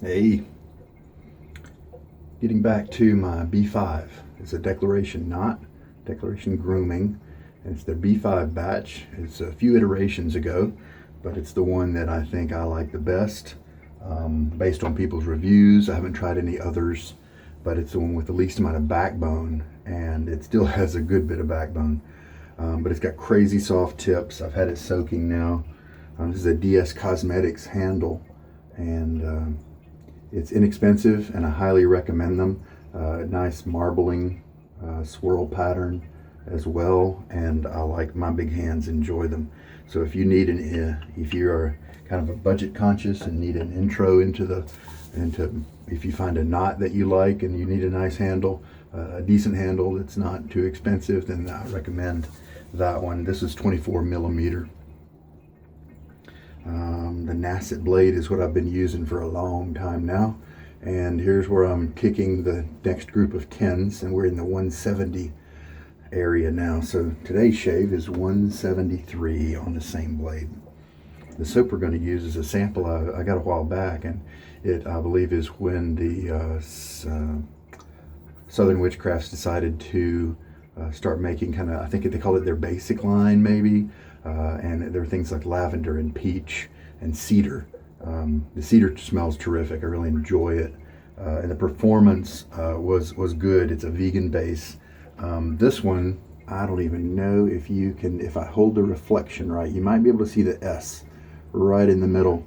Hey, getting back to my B5. It's a declaration knot, declaration grooming. And it's their B5 batch. It's a few iterations ago, but it's the one that I think I like the best based on people's reviews. I haven't tried any others, but it's the one with the least amount of backbone, and it still has a good bit of backbone. But it's got crazy soft tips. I've had it soaking now. This is a DS Cosmetics handle, and it's inexpensive, and I highly recommend them. Nice marbling swirl pattern as well, and I like my big hands enjoy them. So if you need if you are kind of a budget conscious and need an intro into if you find a knot that you like and you need a nice handle, a decent handle that's not too expensive, then I recommend that one. This is 24 millimeter. The Nacet blade is what I've been using for a long time now, and here's where I'm kicking the next group of 10s, and we're in the 170 area now. So today's shave is 173 on the same blade. The soap we're going to use is a sample I got a while back, and it, I believe, is when the Southern Witchcrafts decided to start making kind of, I think they call it their basic line maybe, and there are things like lavender and peach and cedar. The cedar smells terrific. I really enjoy it, and the performance was good. It's a vegan base. This one, I don't even know if you can, if I hold the reflection right, you might be able to see the S right in the middle,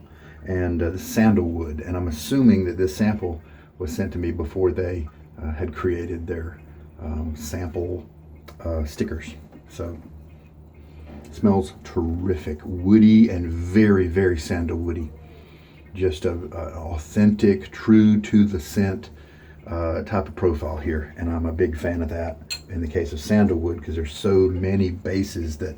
and the Sandalwood. And I'm assuming that this sample was sent to me before they had created their sample stickers. So it smells terrific, woody and very, very sandalwoody. Just a authentic, true to the scent type of profile here, and I'm a big fan of that in the case of sandalwood, because there's so many bases that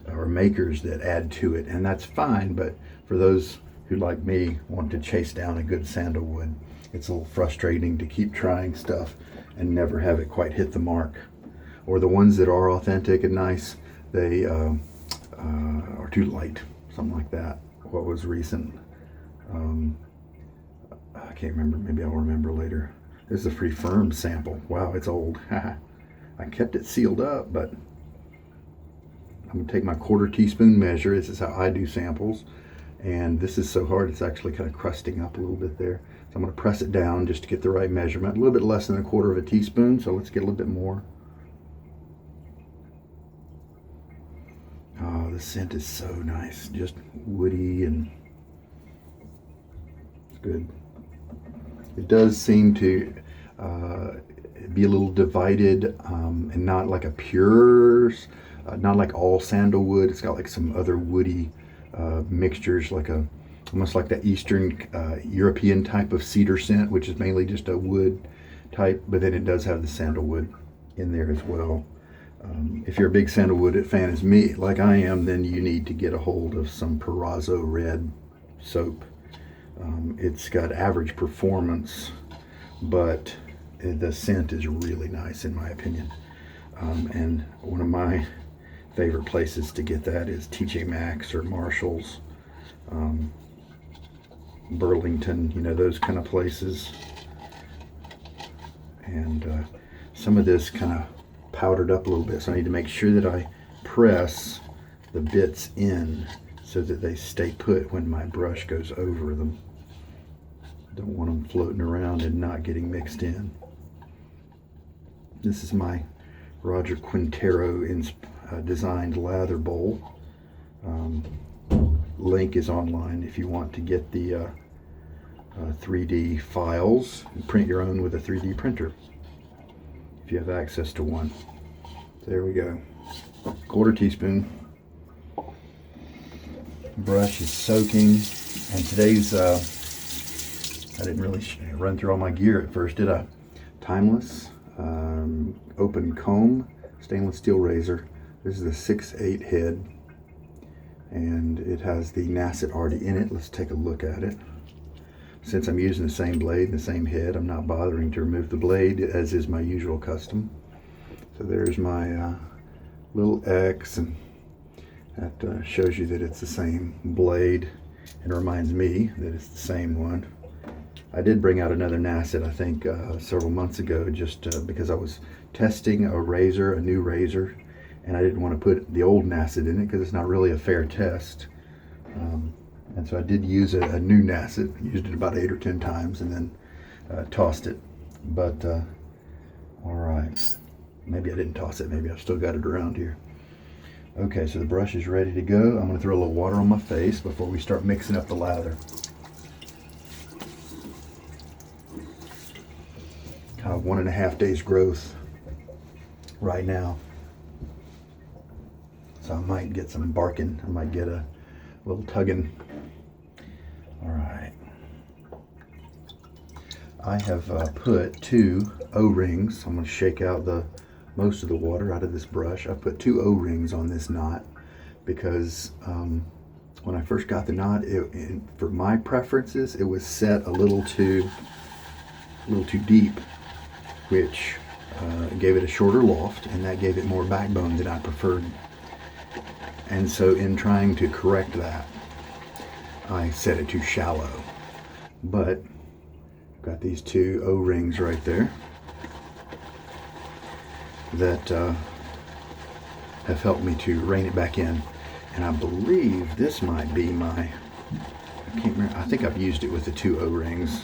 or makers that add to it, and that's fine. But for those who, like me, want to chase down a good sandalwood, it's a little frustrating to keep trying stuff and never have it quite hit the mark. Or the ones that are authentic and nice, they are too light, something like that. What was recent? I can't remember. Maybe I'll remember later. This is a Free Firm sample. Wow, it's old. I kept it sealed up, but I'm going to take my 1/4 teaspoon measure. This is how I do samples. And this is so hard, it's actually kind of crusting up a little bit there. So I'm going to press it down just to get the right measurement. A little bit less than 1/4 teaspoon, so let's get a little bit more. Oh, the scent is so nice. Just woody, and it's good. It does seem to be a little divided, and not like a pure, not like all sandalwood. It's got like some other woody mixtures, like almost like that Eastern European type of cedar scent, which is mainly just a wood type, but then it does have the sandalwood in there as well. If you're a big sandalwood fan as me, like I am, then you need to get a hold of some Perazzo Red soap. It's got average performance, but the scent is really nice in my opinion. And one of my favorite places to get that is TJ Maxx or Marshall's, Burlington, those kind of places. And some of this kind of powdered up a little bit, so I need to make sure that I press the bits in so that they stay put when my brush goes over them. Don't want them floating around and not getting mixed in. This is my Roger Quintero designed lather bowl. Link is online if you want to get the 3D files and print your own with a 3D printer, if you have access to one. There we go. 1/4 teaspoon. Brush is soaking, and today's I didn't really run through all my gear at first, did I? Timeless open comb, stainless steel razor. This is a 6/8 head, and it has the Nacet already in it. Let's take a look at it. Since I'm using the same blade and the same head, I'm not bothering to remove the blade, as is my usual custom. So there's my little X, and that shows you that it's the same blade, and reminds me that it's the same one. I did bring out another Nacet, I think, several months ago, just because I was testing a new razor, and I didn't want to put the old Nacet in it because it's not really a fair test. And so I did use a new Nacet, used it about 8 or 10 times, and then tossed it. But, all right, maybe I didn't toss it, maybe I've still got it around here. Okay, so the brush is ready to go. I'm going to throw a little water on my face before we start mixing up the lather. Kind of 1.5 days growth right now. So I might get some barking. I might get a little tugging. All right. I have put 2 O-rings. I'm going to shake out most of the water out of this brush. I put 2 O-rings on this knot because when I first got the knot, for my preferences, it was set a little too deep, which gave it a shorter loft, and that gave it more backbone than I preferred. And so in trying to correct that, I set it too shallow. But I've got these 2 O-rings right there that have helped me to rein it back in. And I believe this might be I can't remember, I think I've used it with the 2 O-rings,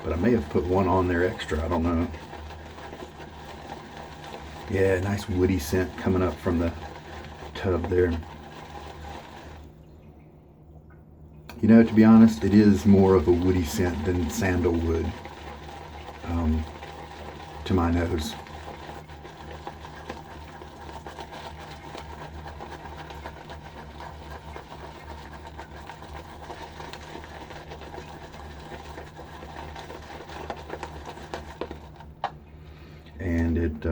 but I may have put one on there extra, I don't know. Yeah, nice woody scent coming up from the tub there. You know, to be honest, it is more of a woody scent than sandalwood to my nose. And it,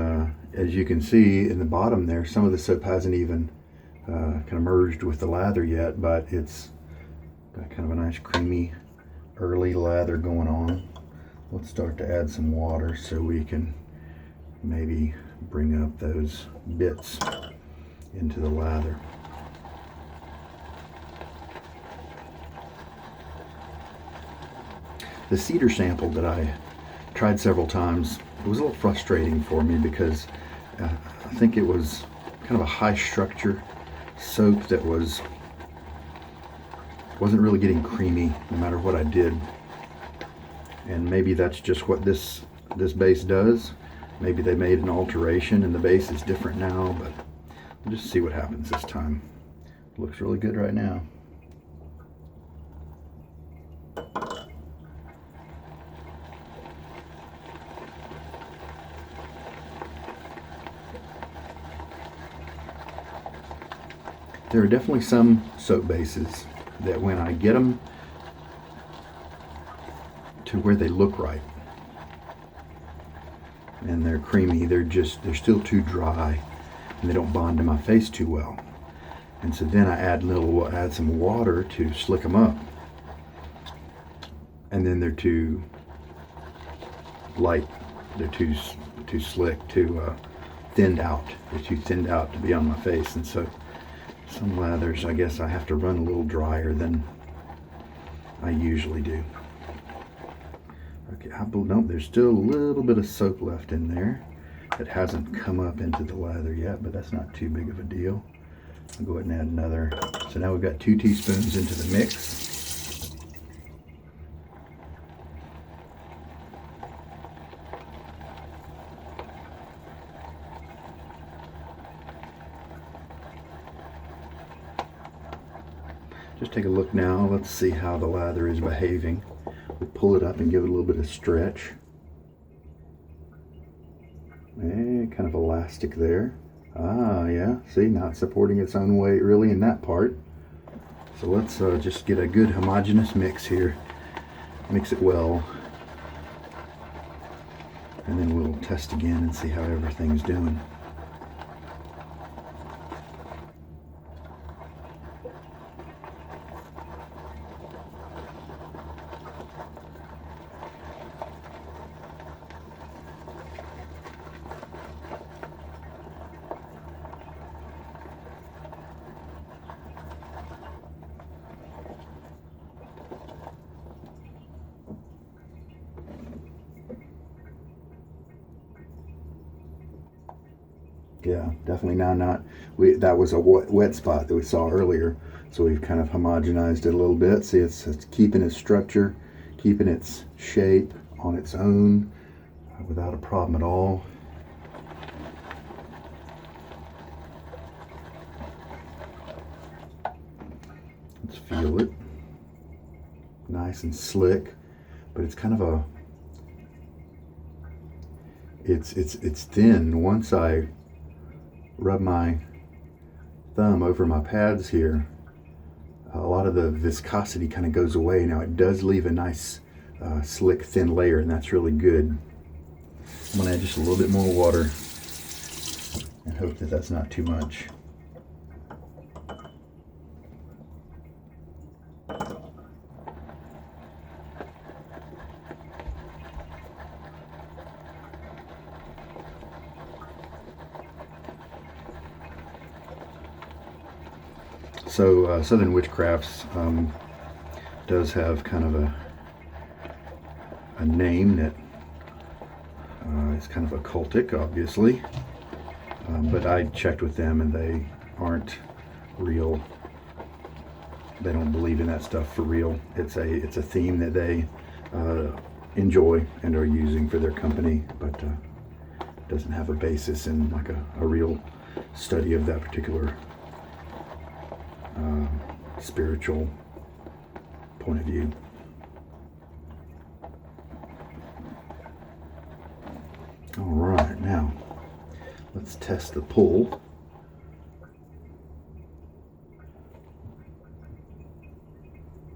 as you can see in the bottom there, some of the soap hasn't even kind of merged with the lather yet, but it's got kind of a nice creamy early lather going on. Let's start to add some water so we can maybe bring up those bits into the lather. The cedar sample that I tried several times, it was a little frustrating for me because I think it was kind of a high structure soap that wasn't really getting creamy no matter what I did. And maybe that's just what this base does. Maybe they made an alteration and the base is different now, but we'll just see what happens this time. It looks really good right now. There are definitely some soap bases that when I get them to where they look right and they're creamy, they're still too dry and they don't bond to my face too well. And so then I add some water to slick them up, and then they're too light, they're too slick, too thinned out. They're too thinned out to be on my face. And so some lathers, I guess I have to run a little drier than I usually do. Okay, no, there's still a little bit of soap left in there that hasn't come up into the lather yet, but that's not too big of a deal. I'll go ahead and add another. So now we've got 2 teaspoons into the mix. Just take a look now. Let's see how the lather is behaving. We'll pull it up and give it a little bit of stretch. Kind of elastic there. Yeah, see, not supporting its own weight really in that part. So let's just get a good homogeneous mix here. Mix it well. And then we'll test again and see how everything's doing. Yeah, definitely now not. That was a wet spot that we saw earlier, so we've kind of homogenized it a little bit. See, it's keeping its structure, keeping its shape on its own without a problem at all. Let's feel it. Nice and slick, but it's kind of a it's thin. Once I rub my thumb over my pads here, a lot of the viscosity kind of goes away. Now it does leave a nice slick thin layer, and that's really good. I'm gonna add just a little bit more water and hope that that's not too much. So Southern Witchcrafts does have kind of a name that is kind of occultic, obviously, but I checked with them and they aren't real. They don't believe in that stuff for real. It's a theme that they enjoy and are using for their company, but doesn't have a basis in like a real study of that particular spiritual point of view. All right, now let's test the pull.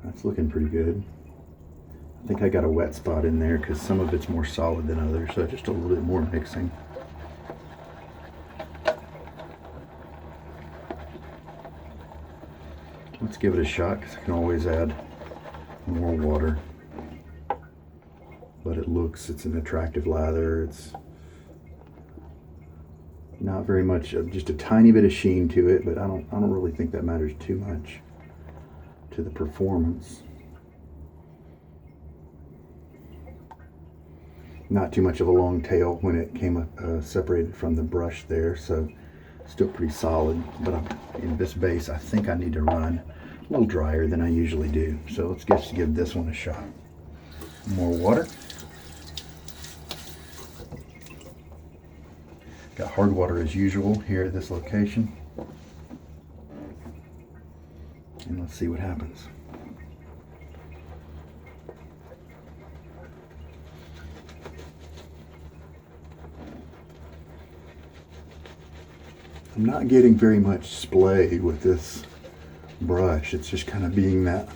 That's looking pretty good. I think I got a wet spot in there because some of it's more solid than others, so just a little bit more mixing. Let's give it a shot because I can always add more water. But it's an attractive lather. It's not very much, just a tiny bit of sheen to it, but I don't really think that matters too much to the performance. Not too much of a long tail when it came separated from the brush there, so still pretty solid. But in this base, I think I need to run a little drier than I usually do. So let's just give this one a shot. More water. Got hard water as usual here at this location. And let's see what happens. I'm not getting very much splay with this brush. It's just kind of being that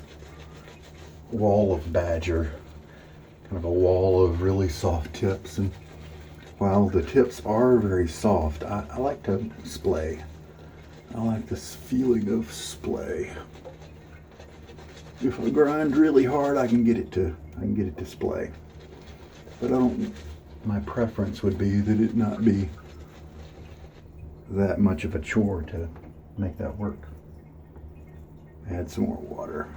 wall of badger, kind of a wall of really soft tips. And while the tips are very soft, I like to splay. I like this feeling of splay. If I grind really hard, I can get it to splay. But my preference would be that it not be that much of a chore to make that work. Add some more water.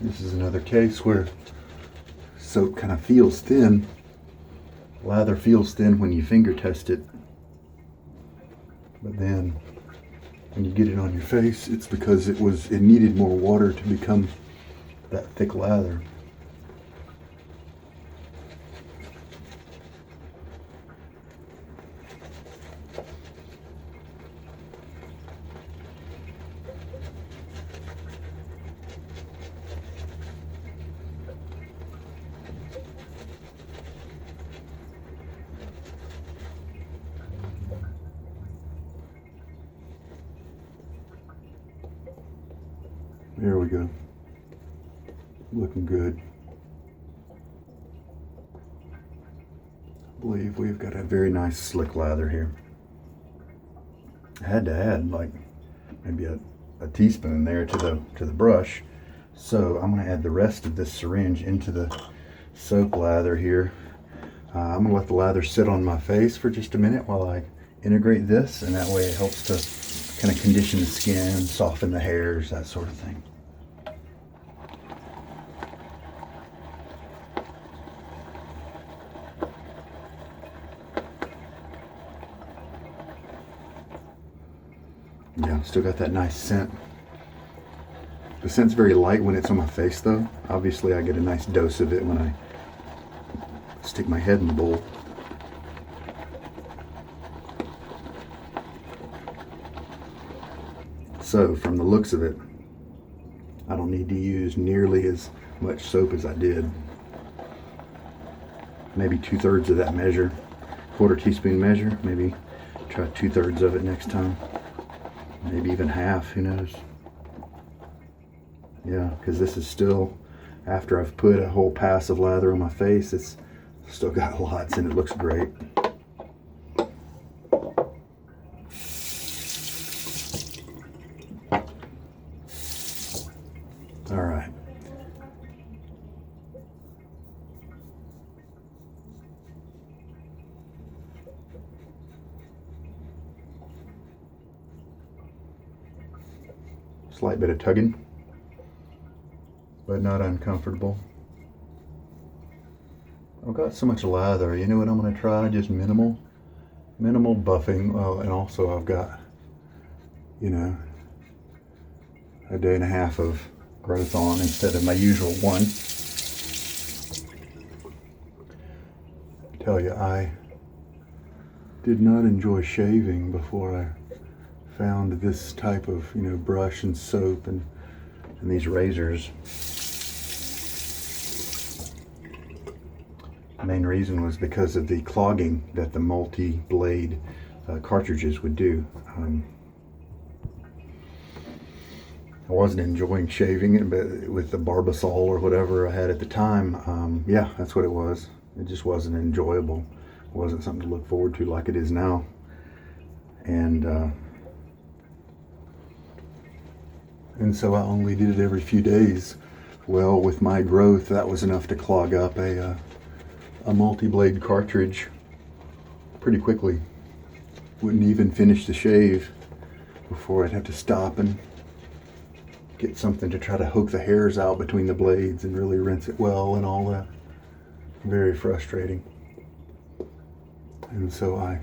This is another case where soap kind of feels thin. Lather feels thin when you finger test it. But then when you get it on your face, it's because it needed more water to become that thick lather. There we go. Looking good. I believe we've got a very nice slick lather here. I had to add like maybe a teaspoon there to the brush So I'm going to add the rest of this syringe into the soap lather here. I'm going to let the lather sit on my face for just a minute while I integrate this, and that way it helps to kind of condition the skin, soften the hairs, that sort of thing. Yeah, still got that nice scent. The scent's very light when it's on my face though. Obviously I get a nice dose of it when I stick my head in the bowl. So from the looks of it, I don't need to use nearly as much soap as I did. Maybe 2/3 of that measure, quarter teaspoon measure. Maybe try 2/3 of it next time. Maybe even half, who knows. Yeah, because this is still, after I've put a whole pass of lather on my face, it's still got lots and it looks great. All right. Slight bit of tugging, but not uncomfortable. I've got so much lather, you know what I'm going to try? Just minimal buffing. Well, and also I've got, you know, a day and a half of growth on instead of my usual one. I tell you, I did not enjoy shaving before I found this type of, you know, brush and soap and these razors. The main reason was because of the clogging that the multi-blade cartridges would do. I wasn't enjoying shaving it, but with the Barbasol or whatever I had at the time, yeah, that's what it was. It just wasn't enjoyable. It wasn't something to look forward to like it is now. And so I only did it every few days. Well, with my growth, that was enough to clog up a multi-blade cartridge pretty quickly. Wouldn't even finish the shave before I'd have to stop and get something to try to hook the hairs out between the blades and really rinse it well and all that. Very frustrating. And so I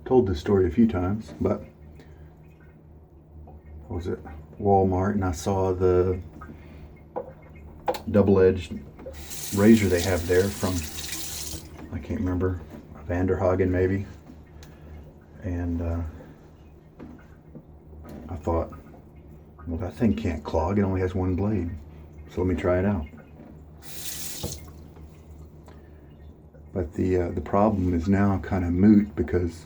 told this story a few times, but what was it? Walmart, and I saw the double-edged razor they have there from, I can't remember, Vanderhagen maybe, and I thought, well, that thing can't clog, it only has one blade, so let me try it out. But the problem is now kind of moot because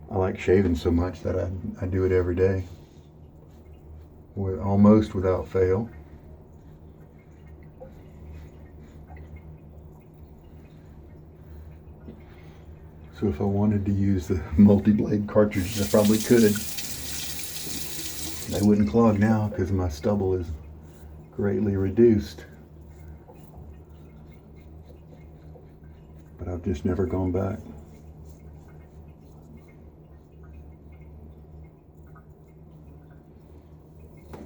I like shaving so much that I do it every day, almost without fail. So if I wanted to use the multi-blade cartridges, I probably could. They wouldn't clog now because my stubble is greatly reduced. But I've just never gone back.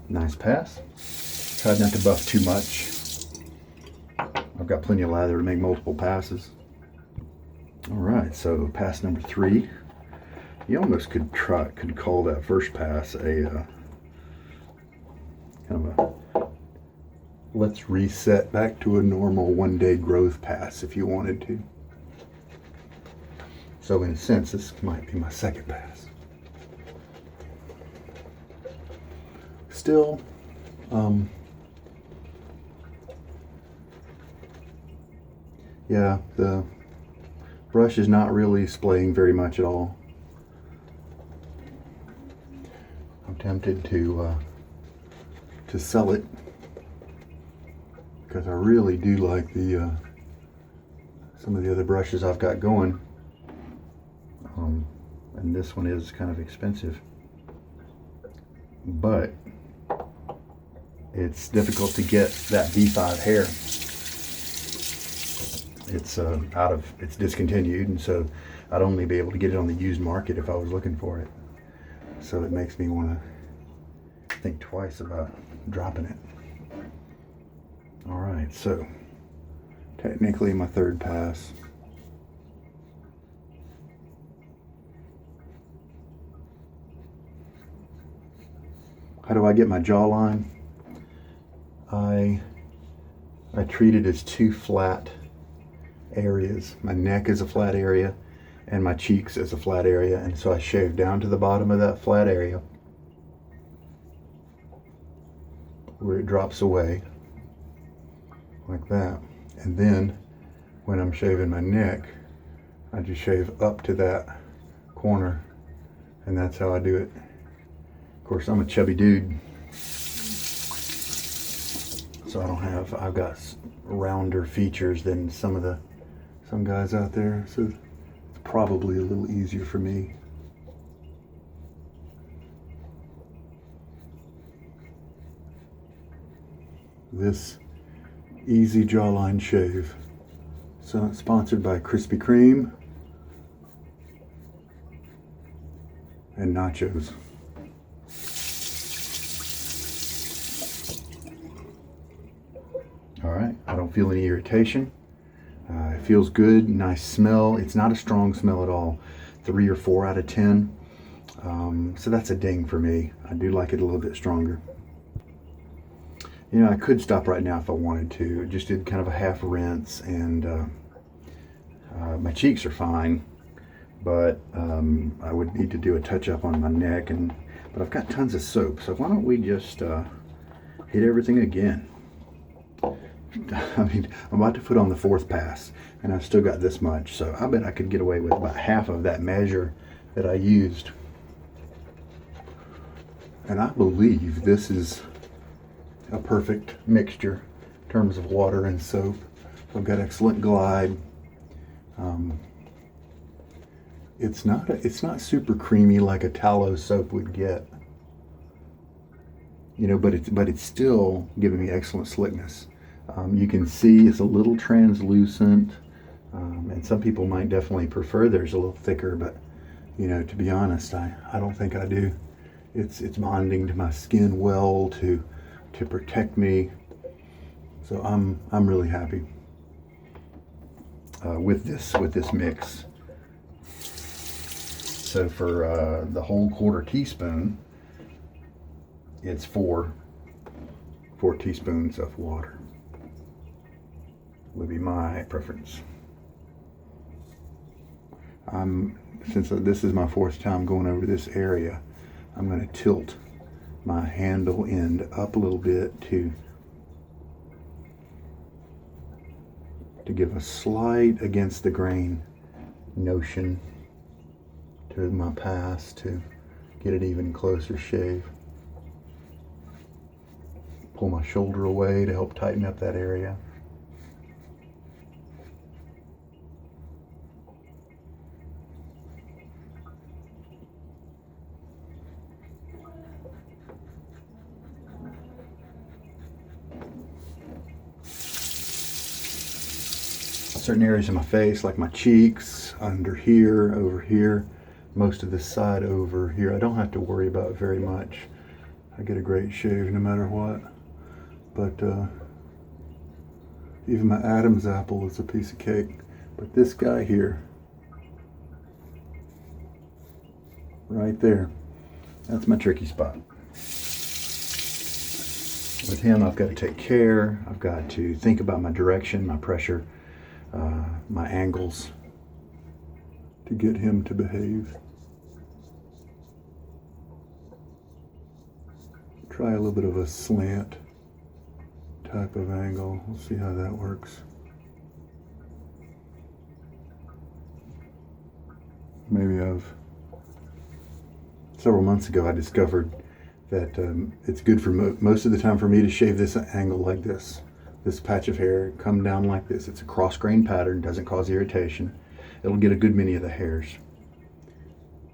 Nice pass. Tried not to buff too much. I've got plenty of lather to make multiple passes. All right, so pass number 3. You almost could call that first pass a kind of a let's reset back to a normal one-day growth pass if you wanted to. So in a sense, this might be my second pass. Still, yeah, the brush is not really splaying very much at all. I'm tempted to sell it because I really do like the some of the other brushes I've got going, and this one is kind of expensive. but it's difficult to get that V5 hair. It's discontinued, and so I'd only be able to get it on the used market if I was looking for it. So it makes me want to think twice about dropping it. All right, so technically my third pass. How do I get my jawline? I treat it as two flat areas. My neck is a flat area and my cheeks is a flat area, and so I shave down to the bottom of that flat area where it drops away like that. And then when I'm shaving my neck, I just shave up to that corner, and that's how I do it. Of course, I'm a chubby dude, so I've got rounder features than some guys out there, so it's probably a little easier for me. This easy jawline shave, so it's sponsored by Krispy Kreme and nachos. All right, I don't feel any irritation. It feels good, nice smell. It's not a strong smell at all. 3 or 4 out of 10. So that's a ding for me. I do like it a little bit stronger. You know, I could stop right now if I wanted to. Just did kind of a half rinse, and my cheeks are fine, but I would need to do a touch up on my neck, but I've got tons of soap, so why don't we just hit everything again. I mean, I'm about to put on the 4th pass, and I've still got this much, so I bet I could get away with about half of that measure that I used. And I believe this is a perfect mixture in terms of water and soap. I've got excellent glide. It's not super creamy like a tallow soap would get, you know, but it's still giving me excellent slickness. You can see it's a little translucent, and some people might definitely prefer theirs a little thicker, but you know, to be honest, I don't think I do. It's bonding to my skin well to protect me, so I'm really happy with this mix. So for the whole 1/4 teaspoon, it's 4 teaspoons of water would be my preference. Since this is my 4th time going over this area, I'm going to tilt my handle end up a little bit to give a slight against the grain notion to my pass to get an even closer shave. Pull my shoulder away to help tighten up that area. Certain areas of my face, like my cheeks, under here, over here, most of this side over here, I don't have to worry about very much. I get a great shave no matter what. But even my Adam's apple is a piece of cake. But this guy here, right there, that's my tricky spot. With him, I've got to take care. I've got to think about my direction, my pressure, my angles to get him to behave. Try a little bit of a slant type of angle. We'll see how that works. Several months ago I discovered that it's good for most of the time for me to shave this angle like this. This patch of hair come down like this. It's a cross grain pattern, doesn't cause irritation. It'll get a good many of the hairs.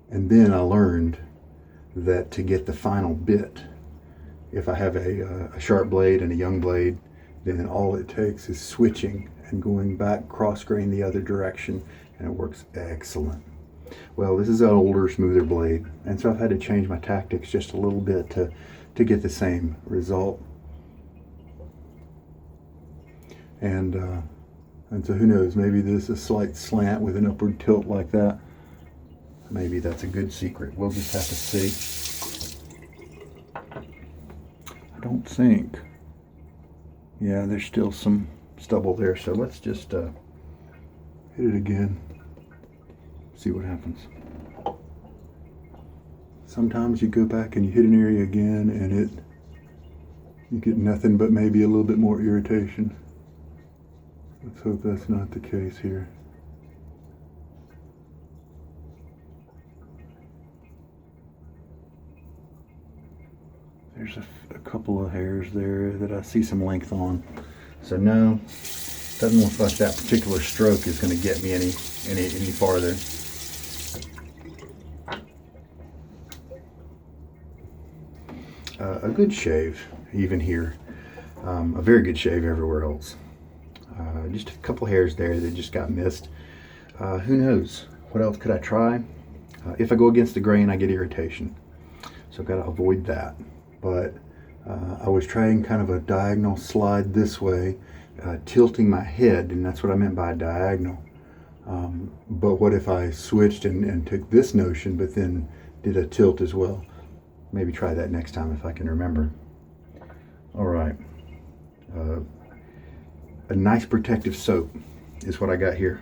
And then I learned that to get the final bit, if I have a sharp blade and a young blade, then all it takes is switching and going back cross grain the other direction, and it works excellent. Well, this is an older, smoother blade, and so I've had to change my tactics just a little bit to get the same result. And so who knows, maybe there's a slight slant with an upward tilt like that. Maybe that's a good secret. We'll just have to see. I don't think. Yeah, there's still some stubble there, so let's just hit it again. See what happens. Sometimes you go back and you hit an area again and you get nothing but maybe a little bit more irritation. Let's hope that's not the case here. There's a couple of hairs there that I see some length on. So no, doesn't look like that particular stroke is going to get me any farther. A good shave, even here. A very good shave everywhere else. Just a couple hairs there that just got missed. Who knows? What else could I try? If I go against the grain, I get irritation. So I've got to avoid that. But I was trying kind of a diagonal slide this way, tilting my head, and that's what I meant by diagonal. But what if I switched and took this notion, but then did a tilt as well? Maybe try that next time if I can remember. All right. A nice protective soap is what I got here.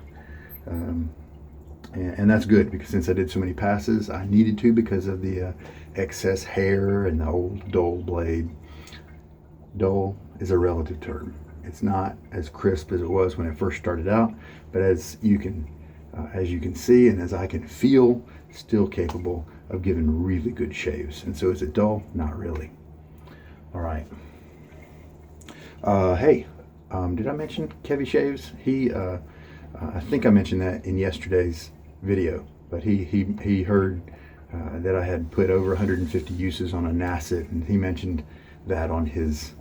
And that's good, because since I did so many passes, I needed to because of the excess hair and the old dull blade. Dull is a relative term. It's not as crisp as it was when it first started out, but as you can see and as I can feel, still capable of giving really good shaves. And so is it dull? Not really. All right. Hey, did I mention Kevy shaves? I think I mentioned that in yesterday's video, but he heard that I had put over 150 uses on a Nacet, and he mentioned that on his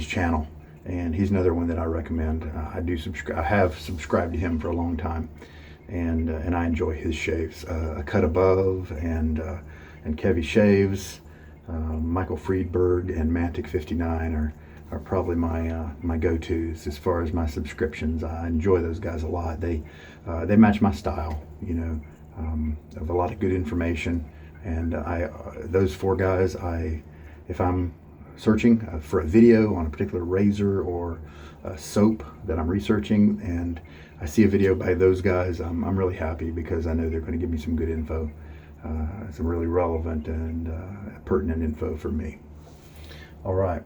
channel, and he's another one that I recommend. I have subscribed to him for a long time, and I enjoy his shaves. A Cut Above and Kevy shaves, Michael Friedberg and Mantic 59 are probably my go-tos as far as my subscriptions. I enjoy those guys a lot. They match my style, of a lot of good information. And those four guys, if I'm searching for a video on a particular razor or a soap that I'm researching, and I see a video by those guys, I'm really happy, because I know they're going to give me some good info, some really relevant and pertinent info for me. All right.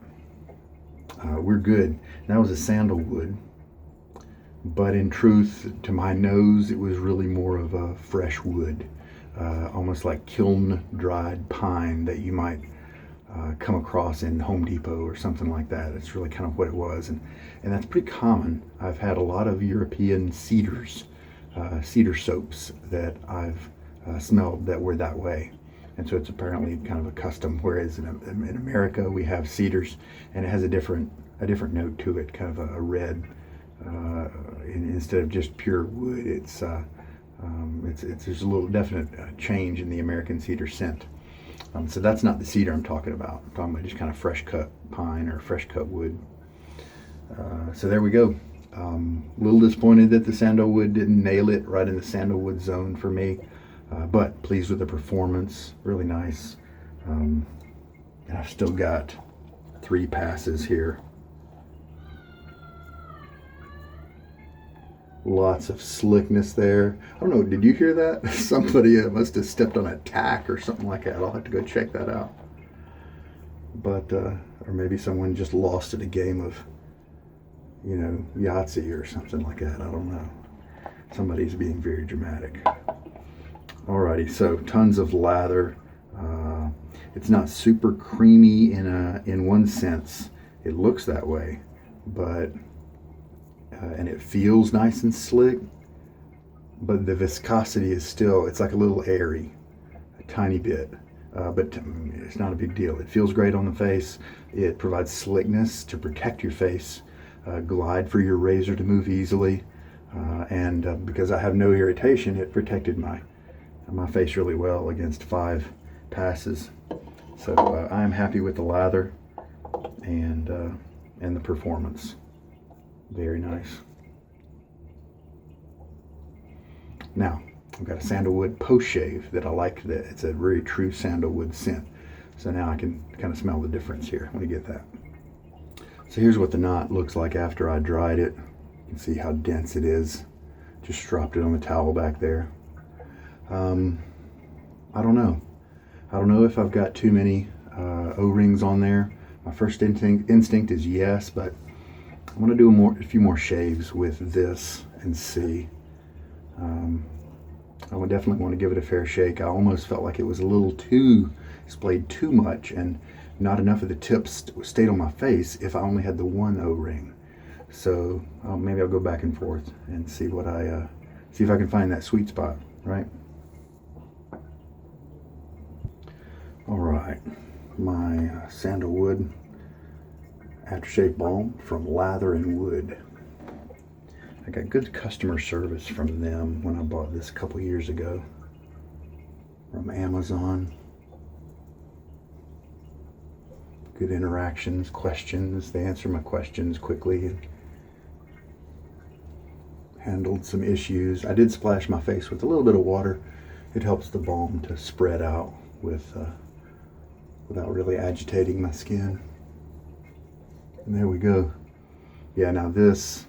We're good. That was a sandalwood, but in truth, to my nose, it was really more of a fresh wood, almost like kiln-dried pine that you might come across in Home Depot or something like that. It's really kind of what it was, and that's pretty common. I've had a lot of European cedar soaps that I've smelled that were that way. And so it's apparently kind of a custom, whereas in America we have cedars, and it has a different note to it, kind of a red. Instead of just pure wood, there's a little definite change in the American cedar scent. So that's not the cedar I'm talking about. I'm talking about just kind of fresh cut pine or fresh cut wood. So there we go. A little disappointed that the Sandalwood didn't nail it right in the Sandalwood zone for me. But pleased with the performance, really nice. And I've still got 3 passes here. Lots of slickness there. I don't know, did you hear that? Somebody must have stepped on a tack or something like that. I'll have to go check that out. But, or maybe someone just lost at a game of, Yahtzee or something like that. I don't know. Somebody's being very dramatic. Alrighty, so tons of lather. It's not super creamy in one sense. It looks that way, but and it feels nice and slick, but the viscosity is still, it's like a little airy. tiny bit, but it's not a big deal. It feels great on the face. It provides slickness to protect your face, glide for your razor to move easily, and because I have no irritation, it protected my face really well against 5 passes. So I am happy with the lather and the performance. Very nice. Now, I've got a sandalwood post shave that I like. That it's a very true sandalwood scent. So now I can kind of smell the difference here when you get that. So here's what the knot looks like after I dried it. You can see how dense it is. Just dropped it on the towel back there. I don't know. I don't know if I've got too many O-rings on there. My first instinct is yes, but I'm going to do a few more shaves with this and see. I would definitely want to give it a fair shake. I almost felt like it was a little too splayed too much, and not enough of the tips stayed on my face if I only had the one O-ring. So maybe I'll go back and forth and see what see if I can find that sweet spot, right? All right, my Sandalwood aftershave balm from Lather and Wood. I got good customer service from them when I bought this a couple years ago from Amazon. Good interactions, questions. They answer my questions quickly and handled some issues. I did splash my face with a little bit of water. It helps the balm to spread out without really agitating my skin. And there we go. Yeah, now this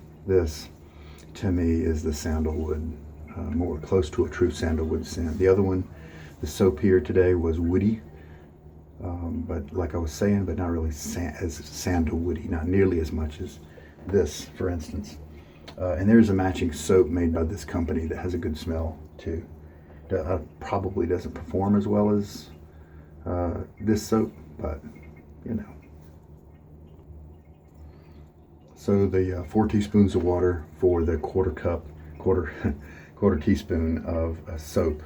to me is the sandalwood, more close to a true sandalwood scent. The other one, the soap here today, was woody, but like I was saying, but not really as sandalwoody, not nearly as much as this, for instance. And there's a matching soap made by this company that has a good smell too. Probably doesn't perform as well as this soap, but you know. So the 4 teaspoons of water for the quarter teaspoon of soap,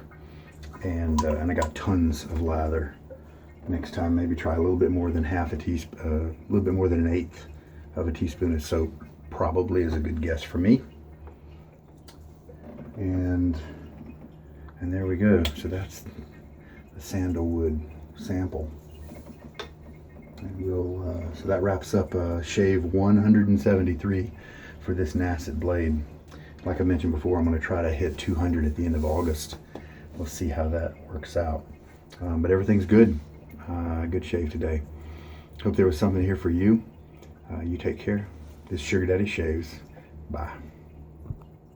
and I got tons of lather. Next time, maybe try a little bit more than half a teaspoon, a little bit more than 1/8 of a teaspoon of soap. Probably is a good guess for me. And there we go. So that's the sandalwood sample. And so that wraps up shave 173 for this Nacet blade. Like I mentioned before, I'm going to try to hit 200 at the end of August. We'll see how that works out. But everything's good. Good shave today. Hope there was something here for you. You take care. This is Sugar Daddy Shaves. Bye.